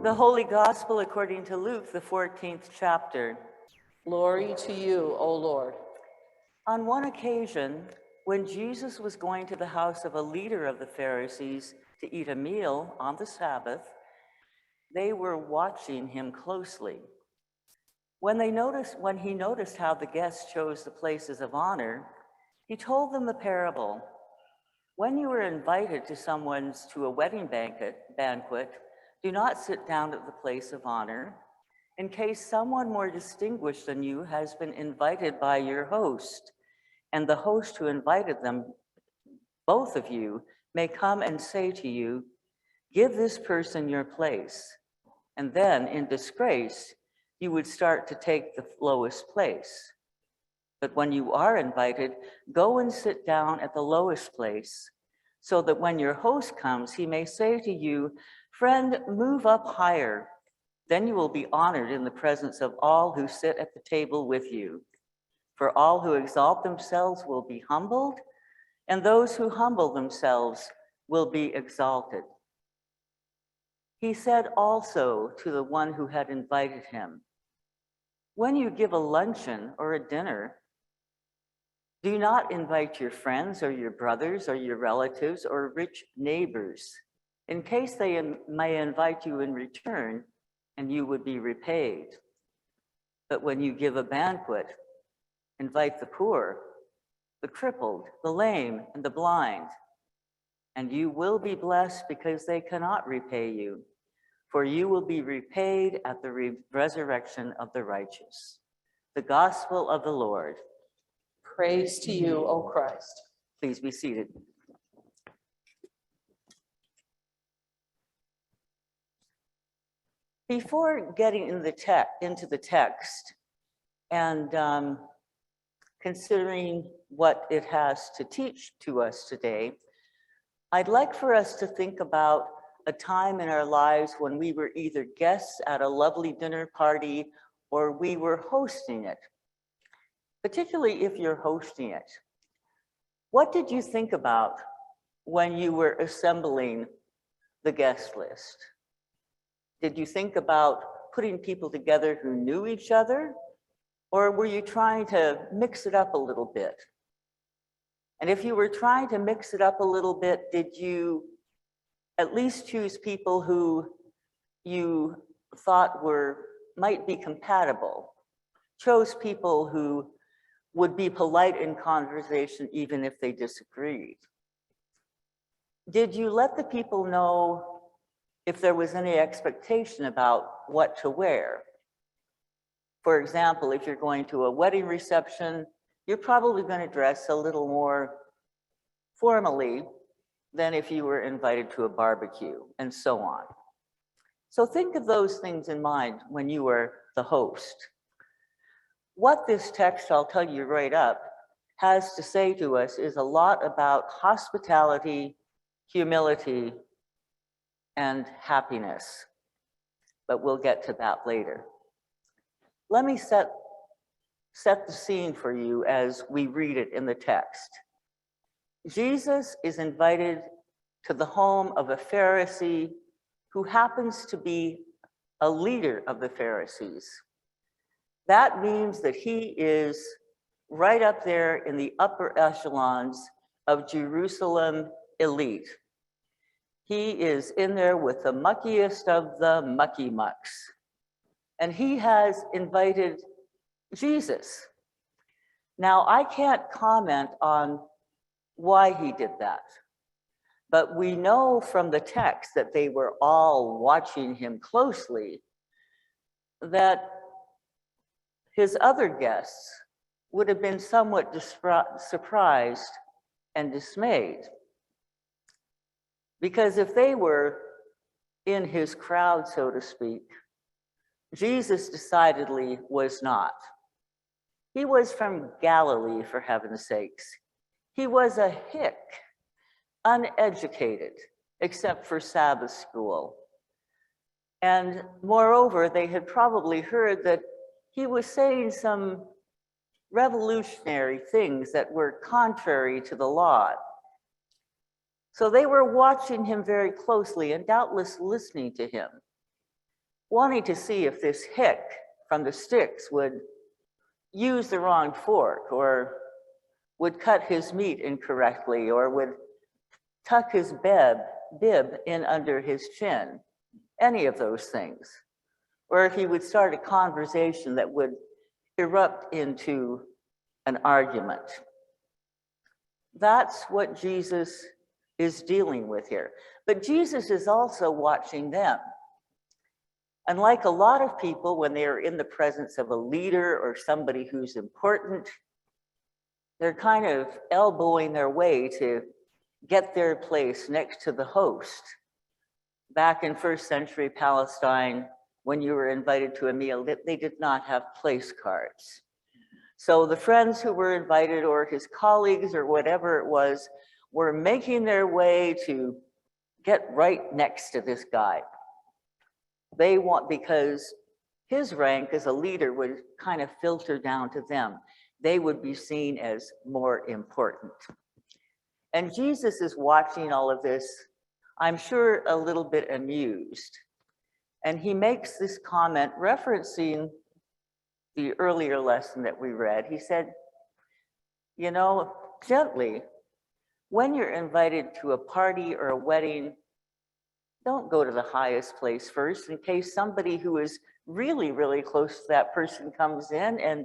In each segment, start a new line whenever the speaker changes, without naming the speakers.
The Holy Gospel according to Luke, the 14th chapter.
Glory to you, O Lord.
On one occasion, when Jesus was going to the house of a leader of the Pharisees to eat a meal on the Sabbath, they were watching him closely. When he noticed how the guests chose the places of honor, he told them the parable. When you are invited to a wedding banquet, do not sit down at the place of honor, in case someone more distinguished than you has been invited by your host, and the host who invited them, both of you, may come and say to you, "Give this person your place," and then, in disgrace, you would start to take the lowest place. But when you are invited, go and sit down at the lowest place, so that when your host comes, he may say to you, "Friend, move up higher." Then you will be honored in the presence of all who sit at the table with you. For all who exalt themselves will be humbled, and those who humble themselves will be exalted. He said also to the one who had invited him, "When you give a luncheon or a dinner, do not invite your friends or your brothers or your relatives or rich neighbors, in case they may invite you in return and you would be repaid. But when you give a banquet, invite the poor, the crippled, the lame, and the blind, and you will be blessed because they cannot repay you, for you will be repaid at the resurrection of the righteous." The Gospel of the Lord.
Praise to you, O Christ.
Please be seated. Before getting into the text and considering what it has to teach to us today, I'd like for us to think about a time in our lives when we were either guests at a lovely dinner party or we were hosting it. Particularly if you're hosting it. What did you think about when you were assembling the guest list? Did you think about putting people together who knew each other? Or were you trying to mix it up a little bit? And if you were trying to mix it up a little bit, did you at least choose people who you thought might be compatible? Chose people who would be polite in conversation even if they disagreed? Did you let the people know if there was any expectation about what to wear? For example, if you're going to a wedding reception, you're probably going to dress a little more formally than if you were invited to a barbecue, and so on. So think of those things in mind when you were the host. What this text, I'll tell you right up, has to say to us is a lot about hospitality, humility, and happiness. But we'll get to that later. Let me set the scene for you as we read it in the text. Jesus is invited to the home of a Pharisee who happens to be a leader of the Pharisees. That means that he is right up there in the upper echelons of Jerusalem elite. He is in there with the muckiest of the mucky mucks. And he has invited Jesus. Now, I can't comment on why he did that, but we know from the text that they were all watching him closely, that his other guests would have been somewhat surprised and dismayed. Because if they were in his crowd, so to speak, Jesus decidedly was not. He was from Galilee, for heaven's sakes. He was a hick, uneducated, except for Sabbath school. And moreover, they had probably heard that he was saying some revolutionary things that were contrary to the law. So they were watching him very closely and doubtless listening to him, wanting to see if this hick from the sticks would use the wrong fork, or would cut his meat incorrectly, or would tuck his bib in under his chin, any of those things. Or if he would start a conversation that would erupt into an argument. That's what Jesus is dealing with here. But Jesus is also watching them. And like a lot of people, when they are in the presence of a leader or somebody who's important, they're kind of elbowing their way to get their place next to the host. Back in first century Palestine, when you were invited to a meal, they did not have place cards. So the friends who were invited, or his colleagues or whatever it was, were making their way to get right next to this guy. They want, because his rank as a leader would kind of filter down to them. They would be seen as more important. And Jesus is watching all of this, I'm sure a little bit amused. And he makes this comment referencing the earlier lesson that we read. He said, you know, gently, when you're invited to a party or a wedding, don't go to the highest place first, in case somebody who is really, really close to that person comes in and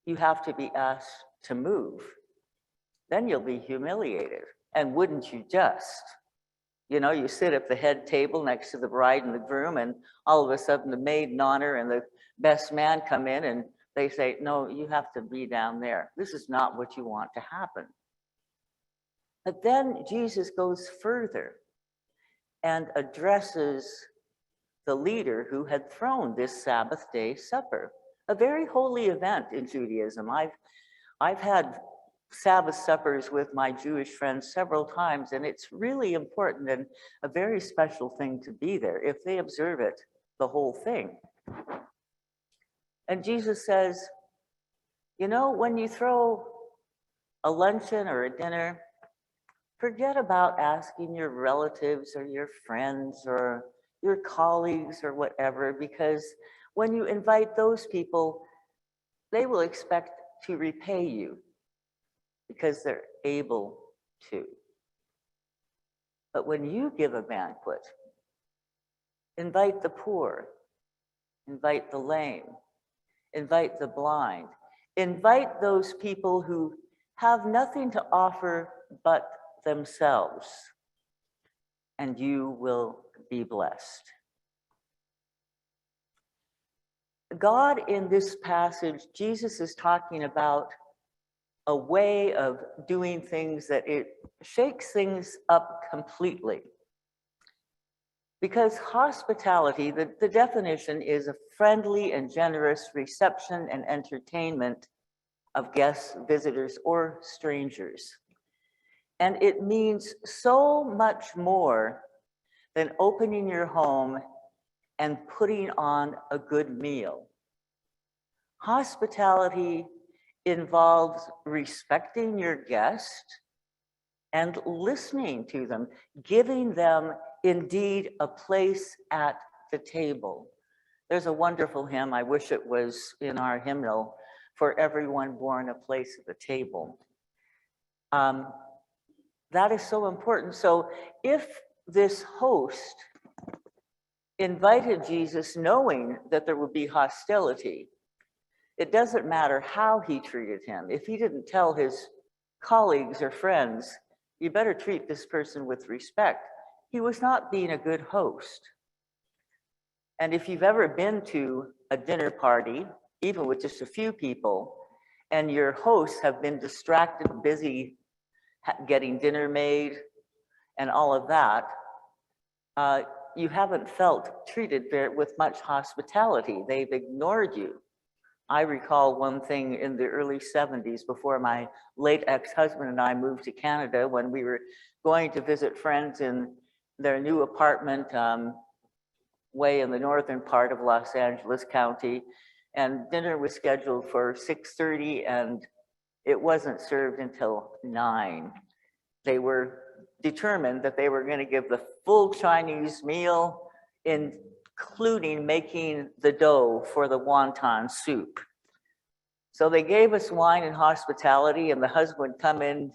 you have to be asked to move. Then you'll be humiliated. And wouldn't you just? You know, you sit at the head table next to the bride and the groom, and all of a sudden the maid and honor and the best man come in and they say, no, you have to be down there. This is not what you want to happen. But then Jesus goes further and addresses the leader who had thrown this Sabbath day supper, a very holy event in Judaism. I've had Sabbath suppers with my Jewish friends several times, and it's really important and a very special thing to be there if they observe it, the whole thing. And Jesus says, you know, when you throw a luncheon or a dinner, forget about asking your relatives or your friends or your colleagues or whatever, because when you invite those people, they will expect to repay you because they're able to. But when you give a banquet, invite the poor, invite the lame, invite the blind, invite those people who have nothing to offer but themselves, and you will be blessed. God, in this passage, Jesus is talking about a way of doing things that it shakes things up completely. Because hospitality, the definition is a friendly and generous reception and entertainment of guests, visitors, or strangers. And it means so much more than opening your home and putting on a good meal. Hospitality involves respecting your guest and listening to them, giving them indeed a place at the table. There's a wonderful hymn, I wish it was in our hymnal, "For everyone born a place at the table." That is so important. So if this host invited Jesus knowing that there would be hostility, it doesn't matter how he treated him. If he didn't tell his colleagues or friends, you better treat this person with respect, he was not being a good host. And if you've ever been to a dinner party, even with just a few people, and your hosts have been distracted, busy getting dinner made and all of that, you haven't felt treated with much hospitality. They've ignored you. I recall one thing in the early 70s, before my late ex-husband and I moved to Canada, when we were going to visit friends in their new apartment way in the northern part of Los Angeles County, and dinner was scheduled for 6:30 and it wasn't served until 9. They were determined that they were going to give the full Chinese meal, including making the dough for the wonton soup. So they gave us wine and hospitality, and the husband would come in,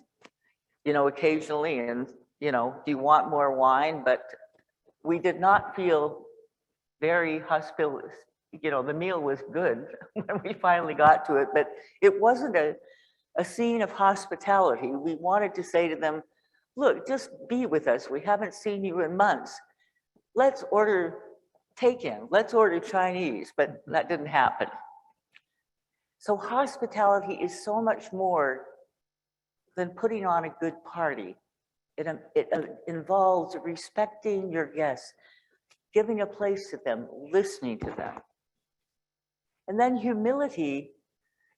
occasionally and, do you want more wine? But we did not feel very hospitable. The meal was good when we finally got to it, but it wasn't a scene of hospitality. We wanted to say to them, look, just be with us. We haven't seen you in months. Let's order take-in. Let's order Chinese, but that didn't happen. So hospitality is so much more than putting on a good party. It involves respecting your guests, giving a place to them, listening to them. And then humility,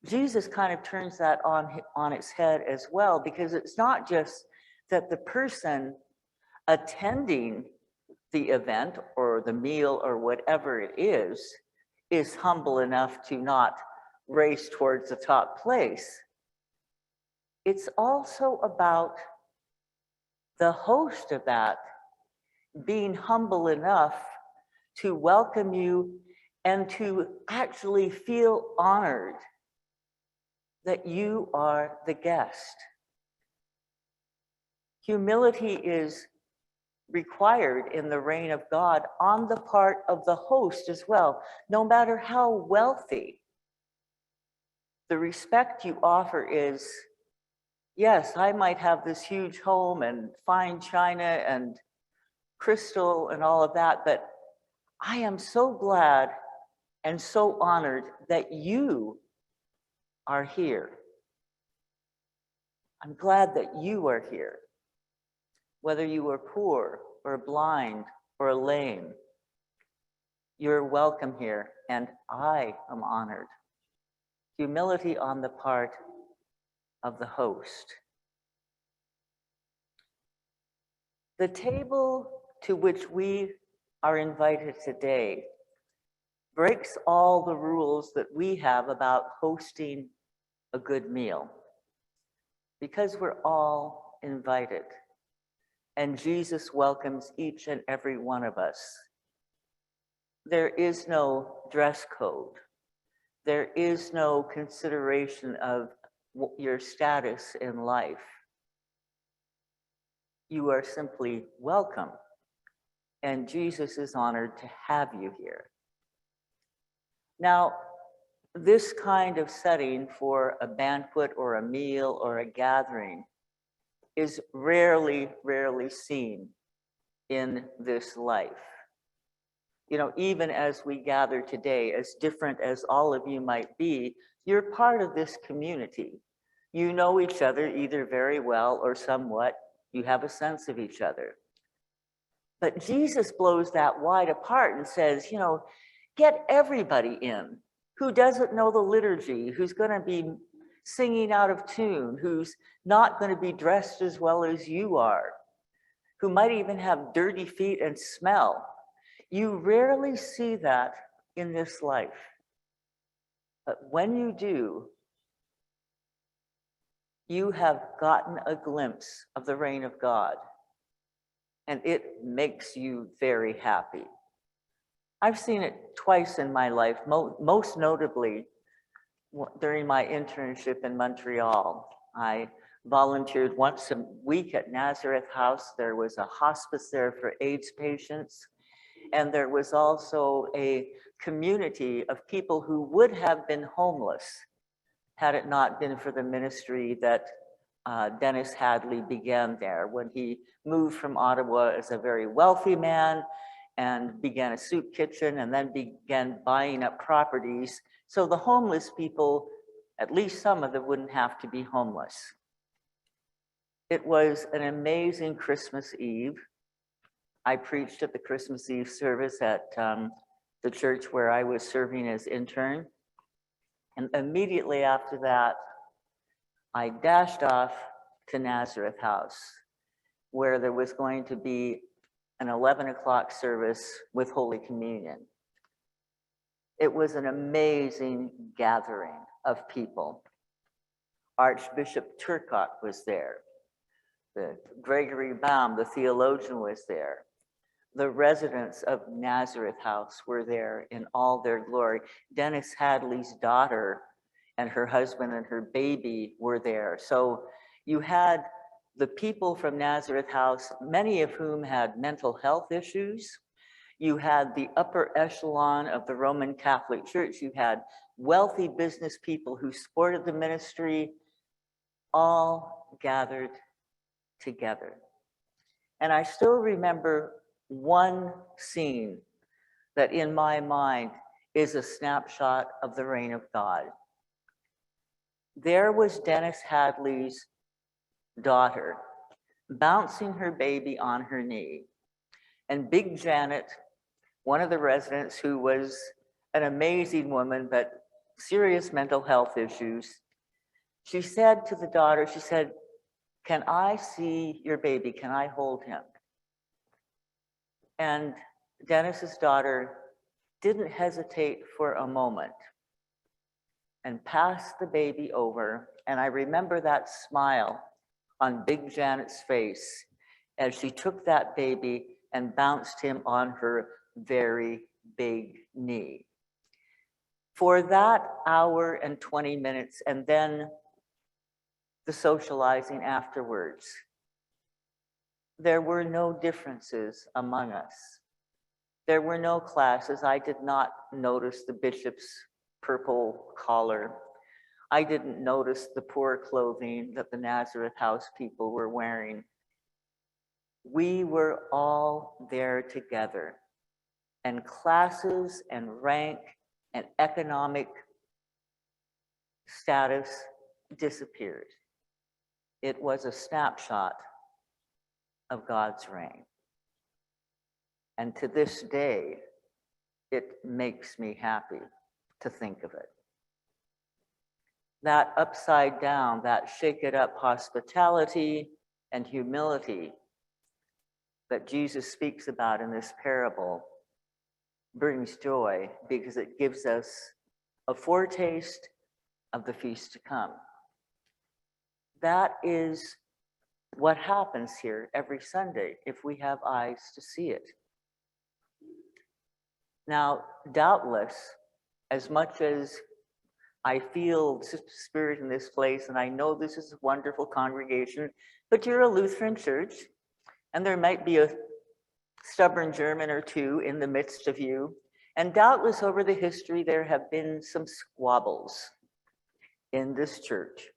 Jesus kind of turns that on its head as well, because it's not just that the person attending the event or the meal or whatever it is humble enough to not race towards the top place. It's also about the host of that being humble enough to welcome you and to actually feel honored that you are the guest. Humility is required in the reign of God on the part of the host as well, no matter how wealthy. The respect you offer is, yes, I might have this huge home and fine china and crystal and all of that, but I am so glad and so honored that you are here. I'm glad that you are here. Whether you are poor or blind or lame, you're welcome here, and I am honored. Humility on the part of the host. The table to which we are invited today breaks all the rules that we have about hosting a good meal, because we're all invited, and Jesus welcomes each and every one of us. There is no dress code. There is no consideration of your status in life. You are simply welcome, and Jesus is honored to have you here. Now, this kind of setting for a banquet or a meal or a gathering is rarely seen in this life. Even as we gather today, as different as all of you might be, you're part of this community. You know each other either very well or somewhat. You have a sense of each other. But Jesus blows that wide apart and says, get everybody in who doesn't know the liturgy, who's going to be singing out of tune, who's not going to be dressed as well as you are, who might even have dirty feet and smell. You rarely see that in this life. But when you do, you have gotten a glimpse of the reign of God, and it makes you very happy. I've seen it twice in my life, most notably during my internship in Montreal. I volunteered once a week at Nazareth House. There was a hospice there for AIDS patients. And there was also a community of people who would have been homeless had it not been for the ministry that Dennis Hadley began there when he moved from Ottawa as a very wealthy man and began a soup kitchen and then began buying up properties. So the homeless people, at least some of them, wouldn't have to be homeless. It was an amazing Christmas Eve. I preached at the Christmas Eve service at the church where I was serving as intern. And immediately after that, I dashed off to Nazareth House, where there was going to be an 11 o'clock service with Holy Communion. It was an amazing gathering of people. Archbishop Turcotte was there. Gregory Baum, the theologian, was there. The residents of Nazareth House were there in all their glory. Dennis Hadley's daughter and her husband and her baby were there. So you had the people from Nazareth House, many of whom had mental health issues. You had the upper echelon of the Roman Catholic Church. You had wealthy business people who supported the ministry, all gathered together. And I still remember one scene that in my mind is a snapshot of the reign of God. There was Dennis Hadley's daughter bouncing her baby on her knee. And Big Janet, one of the residents who was an amazing woman, but serious mental health issues, she said to the daughter, she said, "Can I see your baby? Can I hold him?" And Dennis's daughter didn't hesitate for a moment and passed the baby over. And I remember that smile on Big Janet's face as she took that baby and bounced him on her very big knee. For that hour and 20 minutes, and then the socializing afterwards, there were no differences among us. There were no classes. I did not notice the bishop's purple collar. I didn't notice the poor clothing that the Nazareth House people were wearing. We were all there together, and classes and rank and economic status disappeared. It was a snapshot of God's reign. And to this day, it makes me happy to think of it. That upside down, that shake it up hospitality and humility that Jesus speaks about in this parable brings joy because it gives us a foretaste of the feast to come. That is what happens here every Sunday if we have eyes to see it. Now, doubtless, as much as I feel spirit in this place, and I know this is a wonderful congregation, but you're a Lutheran church, and there might be a stubborn German or two in the midst of you, and doubtless over the history there have been some squabbles in this church.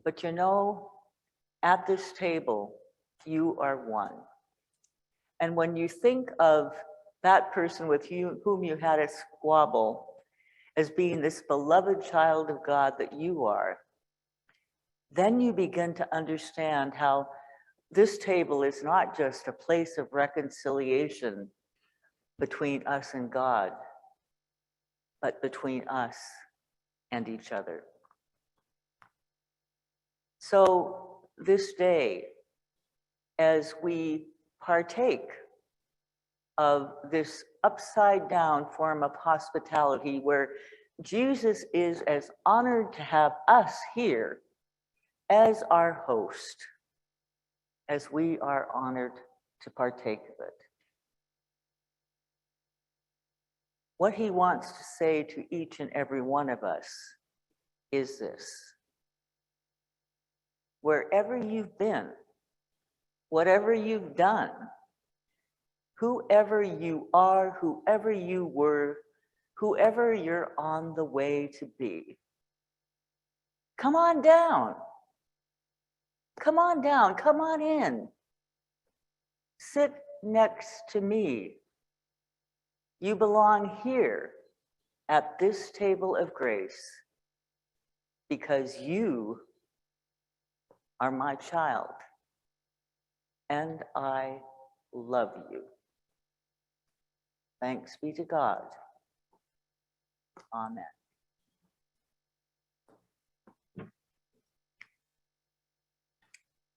But you know, at this table, you are one. And when you think of that person with whom you had a squabble as being this beloved child of God that you are, then you begin to understand how this table is not just a place of reconciliation between us and God, but between us and each other. So this day, as we partake of this upside down form of hospitality where Jesus is as honored to have us here as our host, as we are honored to partake of it. What he wants to say to each and every one of us is this: wherever you've been, whatever you've done, whoever you are, whoever you were, whoever you're on the way to be, come on down. Come on down, come on in. Sit next to me. You belong here at this table of grace because you are my child and I love you. Thanks be to God. Amen.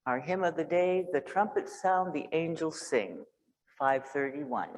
Our hymn of the day, the trumpets sound, the angels sing, 531.